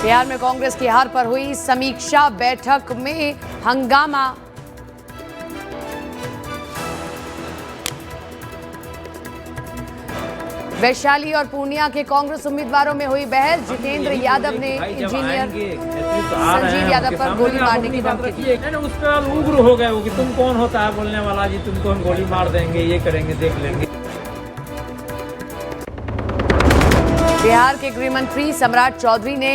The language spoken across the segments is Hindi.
बिहार में कांग्रेस की हार पर हुई समीक्षा बैठक में हंगामा। वैशाली और पूर्णिया के कांग्रेस उम्मीदवारों में हुई बहस। जितेंद्र यादव ने इंजीनियर संजीव यादव पर गोली मारने की धमकी दी। उस पर उग्र हो गए कि तुम कौन होता है बोलने वाला जी, तुमको हम गोली मार देंगे, ये करेंगे, देख लेंगे। बिहार के गृह मंत्री सम्राट चौधरी ने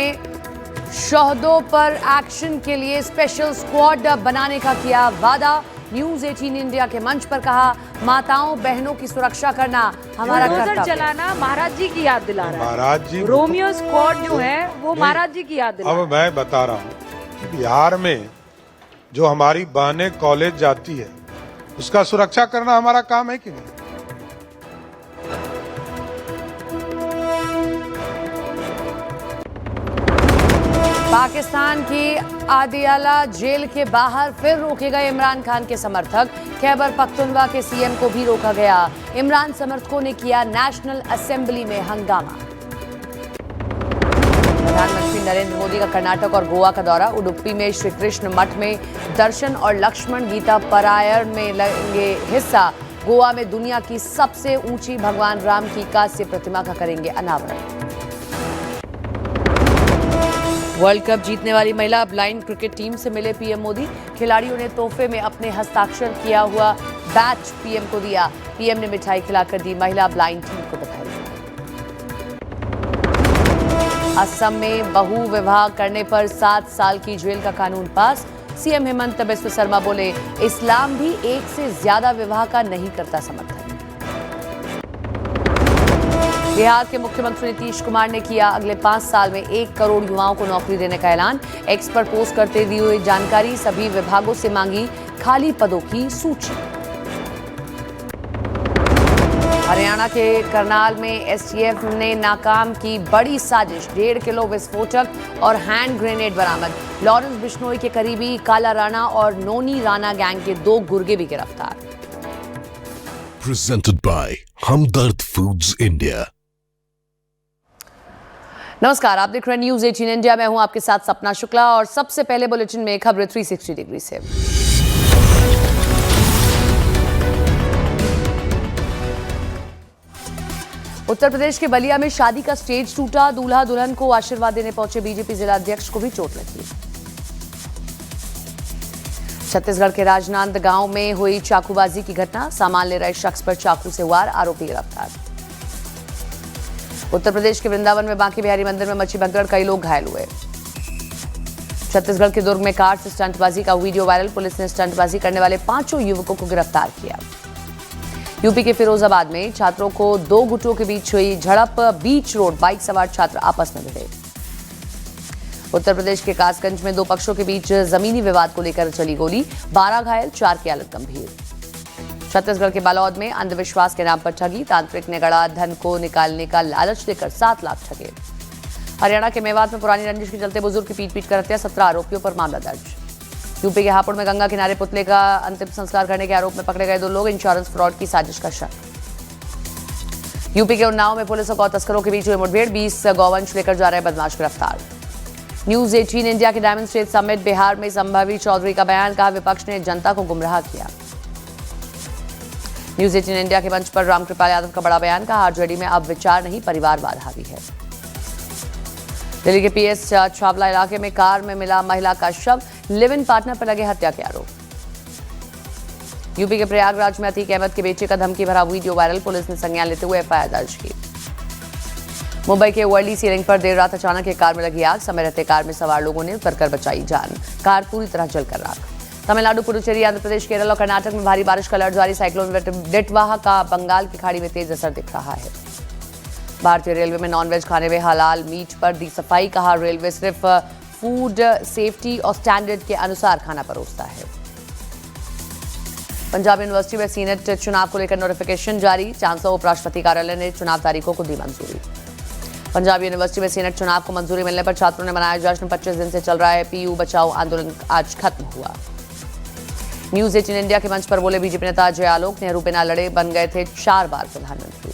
शहदों पर एक्शन के लिए स्पेशल स्क्वाड बनाने का किया वादा। न्यूज 18 इंडिया के मंच पर कहा, माताओं बहनों की सुरक्षा करना हमारा कर्तव्य चलाना महाराज जी की याद दिला रहा है। महाराज जी रोमियो स्क्वाड जो है वो महाराज जी की याद दिला रहा है। अब मैं बता रहा हूँ, बिहार में जो हमारी बहनें कॉलेज जाती है उसका सुरक्षा करना हमारा काम है कि नहीं? पाकिस्तान की आदियाला जेल के बाहर फिर रोके गए इमरान खान के समर्थक। खैबर पख्तूनख्वा के सीएम को भी रोका गया। इमरान समर्थकों ने किया नेशनल असेंबली में हंगामा। प्रधानमंत्री नरेंद्र मोदी का कर्नाटक और गोवा का दौरा। उडुपी में श्री कृष्ण मठ में दर्शन और लक्ष्मण गीता पारायण में लेंगे हिस्सा। गोवा में दुनिया की सबसे ऊंची भगवान राम की कांस्य प्रतिमा का करेंगे अनावरण। वर्ल्ड कप जीतने वाली महिला ब्लाइंड क्रिकेट टीम से मिले पीएम मोदी। खिलाड़ियों ने तोहफे में अपने हस्ताक्षर किया हुआ बैच पीएम को दिया। पीएम ने मिठाई खिलाकर दी महिला ब्लाइंड टीम को बधाई। असम में बहु विवाह करने पर 7 साल की जेल का कानून पास। सीएम हेमंत बिस्व शर्मा बोले, इस्लाम भी एक से ज्यादा विवाह का नहीं करता समर्थन। बिहार के मुख्यमंत्री नीतीश कुमार ने किया अगले 5 साल में 1 करोड़ युवाओं को नौकरी देने का ऐलान। एक्स पर पोस्ट करते दी हुई जानकारी। सभी विभागों से मांगी खाली पदों की सूची। हरियाणा के करनाल में एसटीएफ ने नाकाम की बड़ी साजिश। 1.5 किलो विस्फोटक और हैंड ग्रेनेड बरामद। लॉरेंस बिश्नोई के करीबी काला राणा और नोनी राणा गैंग के 2 गुर्गे भी गिरफ्तार। Presented by Hamdard Foods India। नमस्कार, आप देख रहे हैं न्यूज 18 इंडिया। मैं हूं आपके साथ सपना शुक्ला और सबसे पहले बुलेटिन में खबरें 360 डिग्री से। उत्तर प्रदेश के बलिया में शादी का स्टेज टूटा। दूल्हा दुल्हन को आशीर्वाद देने पहुंचे बीजेपी जिला अध्यक्ष को भी चोट लगी। छत्तीसगढ़ के राजनांद गांव में हुई चाकूबाजी की घटना। सामान ले रहे शख्स पर चाकू से वार, आरोपी गिरफ्तार। उत्तर प्रदेश के वृंदावन में बांके बिहारी मंदिर में मची भगदड़, कई लोग घायल हुए। छत्तीसगढ़ के दुर्ग में कार से स्टंटबाजी का वीडियो वायरल। पुलिस ने स्टंटबाजी करने वाले 5 युवकों को गिरफ्तार किया। यूपी के फिरोजाबाद में छात्रों को 2 गुटों के बीच हुई झड़प। बीच रोड बाइक सवार छात्र आपस में भिड़े। उत्तर प्रदेश के कासगंज में 2 पक्षों के बीच जमीनी विवाद को लेकर चली गोली। 12 घायल, 4 की हालत गंभीर। छत्तीसगढ़ के बालोद में अंधविश्वास के नाम पर ठगी। तांत्रिक ने गढ़ा धन को निकालने का लालच देकर 7 लाख ठगे। हरियाणा के मेवात में पुरानी रंजिश के चलते बुजुर्ग की पीट कर हत्या। 17 आरोपियों पर मामला दर्ज। यूपी के हापुड़ में गंगा किनारे पुतले का अंतिम संस्कार करने के आरोप में पकड़े गए 2 लोग। इंश्योरेंस फ्रॉड की साजिश का शक। यूपी के उन्नाव में पुलिस और गौ तस्करों के बीच हुई मुठभेड़। 20 गौवंश लेकर जा रहे बदमाश गिरफ्तार। न्यूज 18 इंडिया के डायमंड स्टेट समिट बिहार में संभावी चौधरी का बयान। कहा, विपक्ष ने जनता को गुमराह किया। न्यूज 18 इंडिया के मंच पर रामकृपाल यादव का बड़ा बयान। कहा, आरजेडी में अब विचार नहीं परिवारवाद हावी है। दिल्ली के पीएस छावला इलाके में कार में मिला महिला का शव। लिव इन पार्टनर पर लगे हत्या के आरोप। यूपी के प्रयागराज में अतीक अहमद के बेटे का धमकी भरा वीडियो वायरल। पुलिस ने संज्ञान लेते हुए एफआईआर दर्ज की। मुंबई के वर्ली सीलिंग पर देर रात अचानक एक कार में लगी आग। समय रहते कार में सवार लोगों ने उतरकर बचाई जान। कार पूरी तरह जलकर राख। तमिलनाडु, पुडुचेरी, आंध्र प्रदेश, केरल और कर्नाटक में भारी बारिश का अलर्ट जारी। साइक्लोन डेटवाहा का बंगाल की खाड़ी में तेज असर दिख रहा है। भारतीय रेलवे में नॉनवेज खाने में हलाल मीट पर दी सफाई। कहा, रेलवे सिर्फ फूड सेफ्टी और स्टैंडर्ड के अनुसार खाना परोसता है। पंजाब यूनिवर्सिटी में सीनेट चुनाव को लेकर नोटिफिकेशन जारी। चांसलर उपराष्ट्रपति कार्यालय ने चुनाव तारीखों को दी मंजूरी। पंजाब यूनिवर्सिटी में सीनेट चुनाव को मंजूरी मिलने पर छात्रों ने मनाया जश्न। 25 दिन से चल रहा है पीयू बचाओ आंदोलन आज खत्म हुआ। न्यूज 18 इंडिया के मंच पर बोले बीजेपी नेता अजय आलोक, नेहरू बिना लड़े बन गए थे 4 बार प्रधानमंत्री।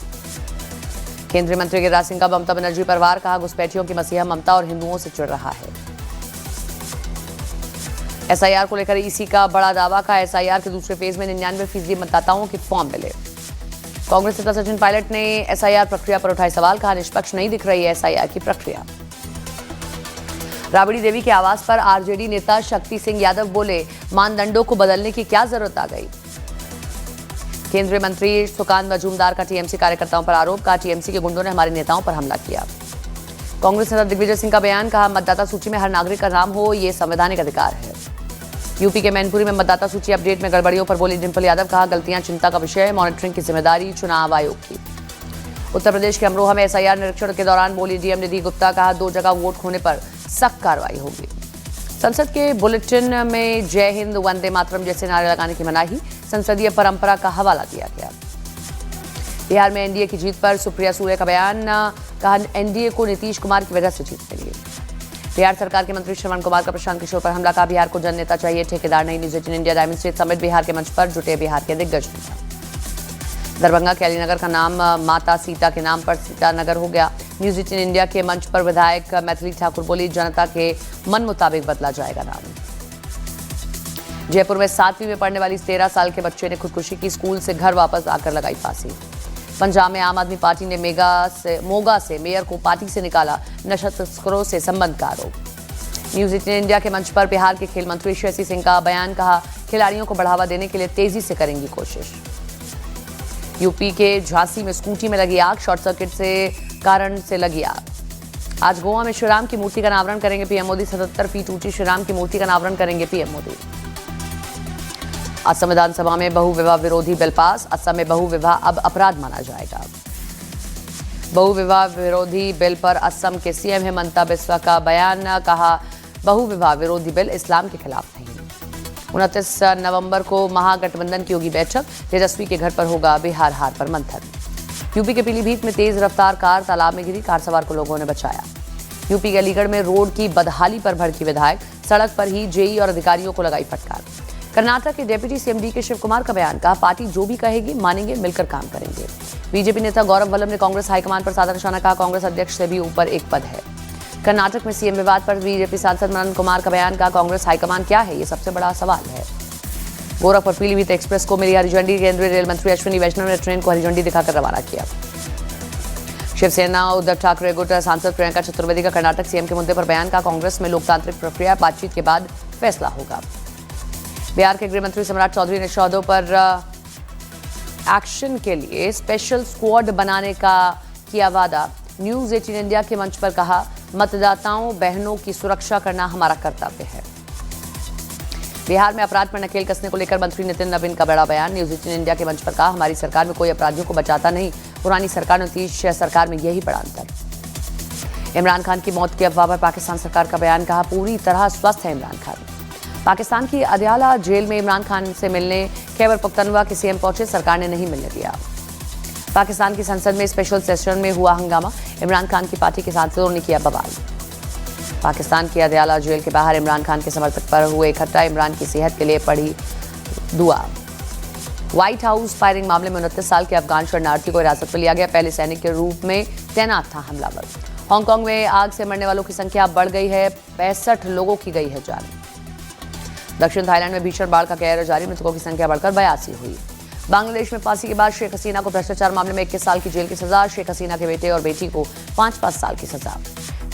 केंद्रीय मंत्री गिरिराज सिंह का ममता बनर्जी पर वार, कहा घुसपैठियों की मसीहा ममता और हिंदुओं से चिढ़ रहा है। एसआईआर को लेकर ईसी का बड़ा दावा, का एसआईआर के दूसरे फेज में 99% मतदाताओं के फॉर्म मिले। कांग्रेस नेता सचिन पायलट ने एसआईआर प्रक्रिया पर उठाए सवाल, कहा निष्पक्ष नहीं दिख रही है एसआईआर की प्रक्रिया। राबड़ी देवी के आवास पर आरजेडी नेता शक्ति सिंह यादव बोले, मानदंडों को बदलने की क्या जरूरत आ गई। केंद्रीय मंत्री सुकांत मजूमदार का टीएमसी कार्यकर्ताओं पर आरोप, कहा टीएमसी के गुंडों ने हमारे नेताओं पर हमला किया। कांग्रेस नेता दिग्विजय सिंह का बयान, कहा मतदाता सूची में हर नागरिक का नाम हो ये संवैधानिक अधिकार है। यूपी के मैनपुरी में मतदाता सूची अपडेट में गड़बड़ियों पर बोली डिंपल यादव, कहा गलतियां चिंता का विषय है, मॉनिटरिंग की जिम्मेदारी चुनाव आयोग की। उत्तर प्रदेश के अमरोहा में एसआईआर निरीक्षण के दौरान बोली डीएम निधि गुप्ता, कहा 2 जगह वोट खोने पर सख्त कार्रवाई होगी। संसद के बुलेटिन में जय हिंद, वंदे मातरम जैसे नारे लगाने की मनाही, संसदीय परंपरा का हवाला दिया गया। बिहार में एनडीए की जीत पर सुप्रिया सूले का बयान, कहा एनडीए को नीतीश कुमार की वजह से जीत मिली। बिहार सरकार के मंत्री श्रवण कुमार का प्रशांत किशोर पर हमला, कहा बिहार को जननेता चाहिए, ठेकेदार नहीं। News 18 India diamond state summit Bihar के मंच पर जुटे बिहार के दिग्गज नेता। दरभंगा के अलीनगर का नाम माता सीता के नाम पर सीतानगर हो गया। न्यूज 18 इंडिया के मंच पर विधायक मैथिली ठाकुर बोली, जनता के मन मुताबिक बदला जाएगा नाम। जयपुर में 7वीं में पढ़ने वाली 13 साल के बच्चे ने खुदकुशी की, स्कूल से घर वापस आकर लगाई फांसी। पंजाब में आम आदमी पार्टी ने मोगा से मेयर को पार्टी से निकाला, नशा तस्करों से संबंध का आरोप। न्यूज 18 इंडिया के मंच पर बिहार के खेल मंत्री शशि सिंह का बयान, कहा खिलाड़ियों को बढ़ावा देने के लिए तेजी से करेंगी कोशिश। यूपी के झांसी में स्कूटी में लगी आग, शॉर्ट सर्किट से कारण से लगी आग। आज गोवा में श्रीराम की मूर्ति का अनावरण करेंगे पीएम मोदी। 77 फीट ऊंची श्रीराम की मूर्ति का अनावरण करेंगे पीएम मोदी। असम विधानसभा में बहुविवाह विरोधी बिल पास, असम में बहुविवाह अब अपराध माना जाएगा। बहुविवाह विरोधी बिल पर असम के सीएम हेमंता बिस्वा का बयान, कहा बहुविवाह विरोधी बिल इस्लाम के खिलाफ नहीं। 29 नवंबर को महागठबंधन की होगी बैठक, तेजस्वी के घर पर होगा बिहार हार पर मंथन। यूपी के पीलीभीत में तेज रफ्तार कार तालाब में गिरी, कार सवार को लोगों ने बचाया। यूपी के अलीगढ़ में रोड की बदहाली पर भड़की विधायक, सड़क पर ही जेई और अधिकारियों को लगाई फटकार। कर्नाटक के डेप्यूटी सीएम डीके शिव कुमार का बयान, कहा पार्टी जो भी कहेगी मानेंगे, मिलकर काम करेंगे। बीजेपी नेता गौरव वल्लभ ने कांग्रेस हाईकमान पर साधा निशाना, कहा कांग्रेस अध्यक्ष से भी ऊपर एक पद है। कर्नाटक में सीएम विवाद पर बीजेपी सांसद मनन कुमार का बयान, कहा कांग्रेस हाईकमान क्या है, ये सबसे बड़ा सवाल है। गोरखपुर पीलीभीत एक्सप्रेस को मिली हरी झंडी, केंद्रीय रेल मंत्री अश्विनी वैष्णव ने ट्रेन को हरी झंडी दिखाकर रवाना किया। शिवसेना उद्धव ठाकरे गुट सांसद प्रियंका चतुर्वेदी का कर्नाटक सीएम के मुद्दे पर बयान, का कांग्रेस में लोकतांत्रिक प्रक्रिया, बातचीत के बाद फैसला होगा। बिहार के गृह मंत्री सम्राट चौधरी ने शौदों पर एक्शन के लिए स्पेशल स्क्वाड बनाने का किया वादा। न्यूज 18 इंडिया के मंच पर कहा, मतदाताओं बहनों की सुरक्षा करना हमारा कर्तव्य है। बिहार में अपराध पर नकेल कसने को लेकर मंत्री नितिन नवीन का बड़ा बयान। न्यूज 18 इंडिया के मंच पर कहा, हमारी सरकार में कोई अपराधियों को बचाता नहीं, पुरानी सरकार और नीतीश सरकार में यही बड़ा अंतर। इमरान खान की मौत की अफवाह पर पाकिस्तान सरकार का बयान, कहा पूरी तरह स्वस्थ है इमरान खान। पाकिस्तान की अदयाला जेल में इमरान खान से मिलने खैबर पख्तनख्वा के सीएम पहुंचे, सरकार ने नहीं मिलने दिया। पाकिस्तान की संसद में स्पेशल सेशन में हुआ हंगामा, इमरान खान की पार्टी के सांसदों ने किया बवाल। पाकिस्तान की अदयाला जेल के बाहर इमरान खान के समर्थक पर हुए इकट्ठा, इमरान की सेहत के लिए पढ़ी दुआ। व्हाइट हाउस फायरिंग मामले में 29 साल के अफगान शरणार्थी को हिरासत में लिया गया, पहले सैनिक के रूप में तैनात था हमलावर। हांगकांग में आग से मरने वालों की संख्या बढ़ गई है, 65 लोगों की गई है जान। दक्षिण थाईलैंड में भीषण बाढ़ का कहर जारी, मृतकों की संख्या बढ़कर 82 हुई। बांग्लादेश में फांसी के बाद शेख हसीना को भ्रष्टाचार मामले में 21 साल की जेल की सजा, शेख हसीना के बेटे और बेटी को 5-5 साल की सजा।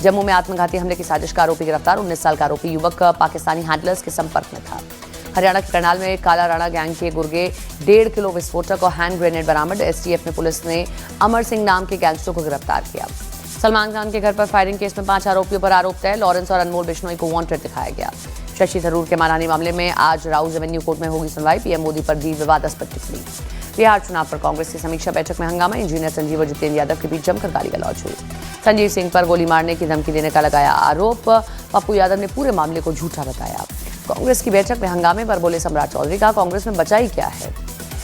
जम्मू में आत्मघाती हमले की साजिश का आरोपी गिरफ्तार, 19 साल का आरोपी युवक पाकिस्तानी हैंडलर्स के संपर्क में था। हरियाणा के करनाल में काला राणा गैंग के गुर्गे 1.5 किलो विस्फोटक और हैंड ग्रेनेड बरामद, एसटीएफ में पुलिस ने अमर सिंह नाम के गैंगस्टर को गिरफ्तार किया। सलमान खान के घर पर फायरिंग केस में 5 आरोपियों पर आरोप तय, लॉरेंस और अनमोल बिश्नोई को वांटेड दिखाया गया। शशि थरूर के मानहानि मामले में आज राउज एवेन्यू कोर्ट में होगी सुनवाई, पीएम मोदी पर दी विवादास्पद टिप्पणी। बिहार चुनाव पर कांग्रेस की समीक्षा बैठक में हंगामा, इंजीनियर संजीव और जितेंद्र यादव के बीच जमकर गाली गलौज हुई। संजीव सिंह पर गोली मारने की धमकी देने का लगाया आरोप, पप्पू यादव ने पूरे मामले को झूठा बताया। कांग्रेस की बैठक में हंगामे पर बोले सम्राट चौधरी, कहा कांग्रेस में बचा ही क्या है।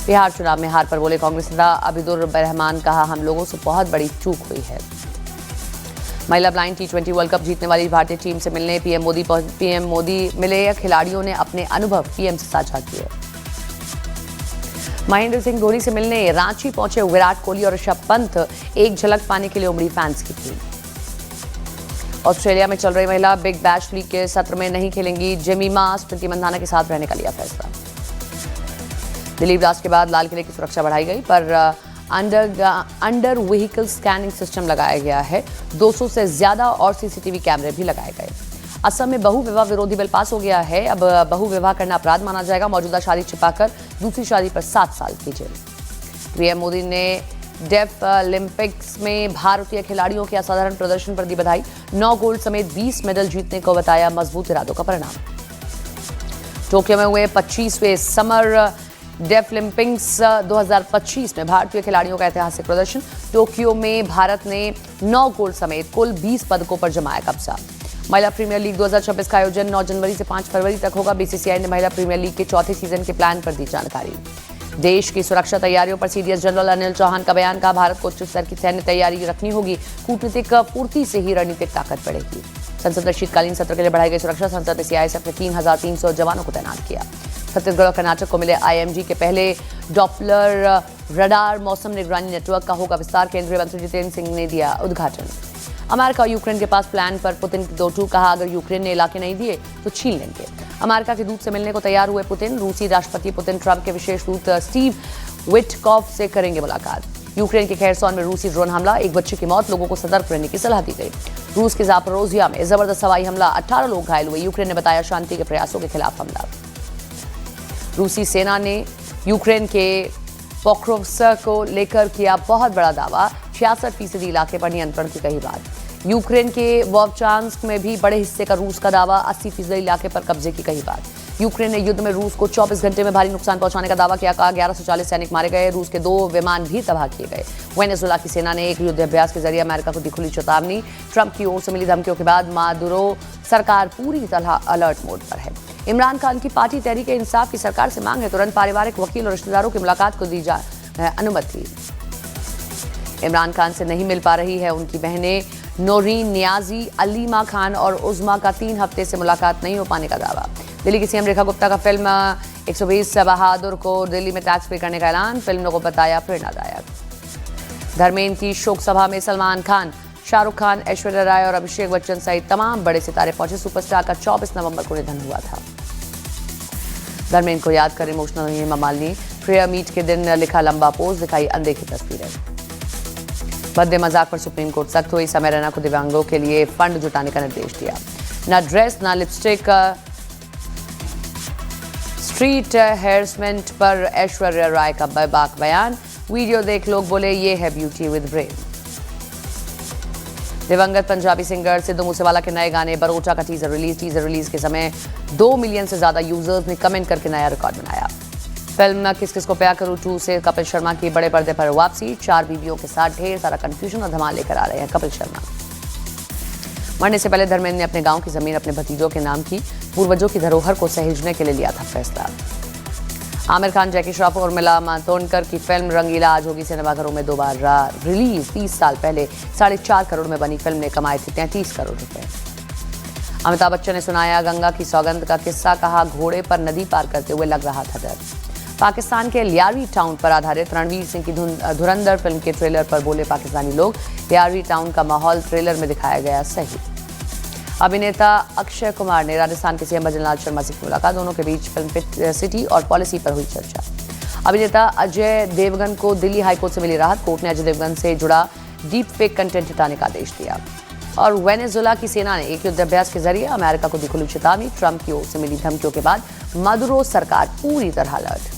बिहार चुनाव में हार पर बोले कांग्रेस नेता अबिदुर रहमान, कहा हम लोगों से बहुत बड़ी चूक हुई है। महिला ब्लाइंड T20 वर्ल्ड कप जीतने वाली भारतीय टीम से मिलने पीएम मोदी मिले, खिलाड़ियों ने अपने अनुभव पीएम से साझा किए। महेंद्र सिंह धोनी से मिलने रांची पहुंचे विराट कोहली और ऋषभ पंत, एक झलक पाने के लिए उमड़ी फैंस की टीम। ऑस्ट्रेलिया में चल रही महिला बिग बैश लीग के सत्र में नहीं खेलेंगी जेमिमा, स्मृति मंधाना के साथ रहने का लिया फैसला। दिल्ली ब्लास्ट के बाद लाल किले की सुरक्षा बढ़ाई गई, पर अंडर व्हीकल स्कैनिंग सिस्टम लगाया गया है। 200 से ज्यादा और सीसीटीवी कैमरे भी लगाए गए। असम में बहु विवाह विरोधी बिल पास हो गया है। अब बहु विवाह करना अपराध माना जाएगा। मौजूदा शादी छिपाकर दूसरी शादी पर 7 साल की जेल। पीएम मोदी ने डेफ ओलंपिक्स में भारतीय खिलाड़ियों के असाधारण प्रदर्शन पर दी बधाई। 9 गोल्ड समेत 20 मेडल जीतने को बताया मजबूत इरादों का परिणाम। टोक्यो में हुए 25वें समर डेफ ओलंपिक्स 2025 में भारतीय खिलाड़ियों का ऐतिहासिक प्रदर्शन। टोक्यो में भारत ने 9 गोल्ड समेत कुल 20 पदकों पर जमाया कब्जा। महिला प्रीमियर लीग 2026 का आयोजन 9 जनवरी से 5 फरवरी तक होगा। बीसीसीआई ने महिला प्रीमियर लीग के चौथे सीजन के प्लान पर दी जानकारी। देश की सुरक्षा तैयारियों पर सीडीएस जनरल अनिल चौहान का बयान। कहा, भारत को उच्च स्तर की सैन्य तैयारी रखनी होगी। कूटनीतिक पूर्ति से ही रणनीतिक ताकत बढ़ेगी। संसद में शीतकालीन सत्र के लिए बढ़ाई गई सुरक्षा। संसद ने सीआईएसएफ में 3,300 जवानों को तैनात किया। छत्तीसगढ़ और कर्नाटक को मिले आईएमजी के पहले डॉपलर रडार मौसम निगरानी नेटवर्क का होगा विस्तार। केंद्रीय मंत्री जितेंद्र सिंह ने दिया उद्घाटन। अमेरिका और यूक्रेन के पास प्लान पर पुतिन की 2-2। कहा, अगर यूक्रेन ने इलाके नहीं दिए तो छीन लेंगे। अमेरिका के दूत से मिलने को तैयार हुए पुतिन। रूसी राष्ट्रपति पुतिन ट्रंप के विशेष दूत स्टीव विटकॉफ से करेंगे मुलाकात। यूक्रेन के खेरसॉन में रूसी ड्रोन हमला, एक बच्चे की मौत, लोगों को सतर्क रहने की सलाह दी गई। रूस के जापोरोजिया में जबरदस्त हवाई हमला, 18 लोग घायल हुए। यूक्रेन ने बताया शांति के प्रयासों के खिलाफ हमला। रूसी सेना ने यूक्रेन के पोक्रोव्स्क को लेकर किया बहुत बड़ा दावा। 66% इलाके पर नियंत्रण की कही बात। यूक्रेन के वोवचांस्क में भी बड़े हिस्से का रूस का दावा। 80% इलाके पर कब्जे की कही बात। यूक्रेन ने युद्ध में रूस को 24 घंटे में भारी नुकसान पहुंचाने का दावा किया। कहा, 1140 सैनिक मारे गए। रूस के 2 विमान भी तबाह किए गए। वेनेजुएला की सेना ने एक युद्धाभ्यास के जरिए अमेरिका को दी खुली चेतावनी। ट्रंप की ओर से मिली धमकियों के बाद मादुरो सरकार पूरी तरह अलर्ट मोड पर है। इमरान खान की पार्टी तहरीक इंसाफ की सरकार से मांग है तुरंत पारिवारिक वकील और रिश्तेदारों की मुलाकात को दी जाए अनुमति। इमरान खान से नहीं मिल पा रही है उनकी बहनें नौरीन नियाजी, अलीमा खान और उज़मा का 3 हफ्ते से मुलाकात नहीं हो पाने का दावा। दिल्ली की सीएम रेखा गुप्ता का फिल्म 120 बहादुर को दिल्ली में टैक्स पे करने का ऐलान। फिल्म को बताया प्रेरणादायक। धर्मेंद्र की शोक सभा में सलमान खान, शाहरुख खान, ऐश्वर्या राय और अभिषेक बच्चन सहित तमाम बड़े सितारे पहुंचे। सुपरस्टार का 24 नवंबर को निधन हुआ था। धर्मेंद्र को याद कर इमोशनल हुई हेमा मालिनी। प्रेयर मीट के दिन लिखा लंबा पोस्ट, दिखाई अनदेखी तस्वीरें। बर्थडे मजाक पर सुप्रीम कोर्ट सख्त हुई। समय रैना को दिव्यांगों के लिए फंड जुटाने का निर्देश दिया। ना ड्रेस ना लिपस्टिक, स्ट्रीट हैरेसमेंट पर ऐश्वर्या राय का बेबाक बयान। वीडियो देख लोग बोले ये है ब्यूटी विद ब्रेन। दिवंगत पंजाबी सिंगर सिद्धू मूसेवाला के नए गाने बरोटा का टीजर रिलीज के समय 2 मिलियन से ज्यादा यूजर्स ने कमेंट करके नया रिकॉर्ड बनाया। फिल्म किस किस को प्यार करूं 2 से कपिल शर्मा की बड़े पर्दे पर वापसी। 4 बीवियों के साथ ढेर सारा कंफ्यूजन और धमाल लेकर आ रहे हैं कपिल शर्मा। मरने से पहले धर्मेंद्र ने अपने गांव की जमीन अपने भतीजों के नाम की। पूर्वजों की धरोहर को सहेजने के लिए लिया था फैसला। आमिर खान, जैकी श्रॉफ और मिला मातोंडकर की फिल्म रंगीला आज होगी सिनेमाघरों में दोबारा रिलीज। 30 साल पहले 4.5 करोड़ में बनी फिल्म ने कमाए थे 33 करोड़ रुपए। अमिताभ बच्चन ने सुनाया गंगा की सौगंध का किस्सा। कहा, घोड़े पर नदी पार करते हुए लग रहा था डर। पाकिस्तान के लियारी टाउन पर आधारित रणवीर सिंह की धुरंधर फिल्म के ट्रेलर पर बोले पाकिस्तानी लोग। लियारी टाउन का माहौल ट्रेलर में दिखाया गया सही। अभिनेता अक्षय कुमार ने राजस्थान के सीएम भजनलाल शर्मा से की मुलाकात। दोनों के बीच फिल्म फिट सिटी और पॉलिसी पर हुई चर्चा। अभिनेता अजय देवगन को दिल्ली हाईकोर्ट से मिली राहत। कोर्ट ने अजय देवगन से जुड़ा डीप फेक कंटेंट हटाने का आदेश दिया। और वेनेजुएला की सेना ने एक युद्धाभ्यास के जरिए अमेरिका को दी खुली चेतावनी। ट्रंप की ओर से मिली धमकियों के बाद मादुरो सरकार पूरी तरह अलर्ट।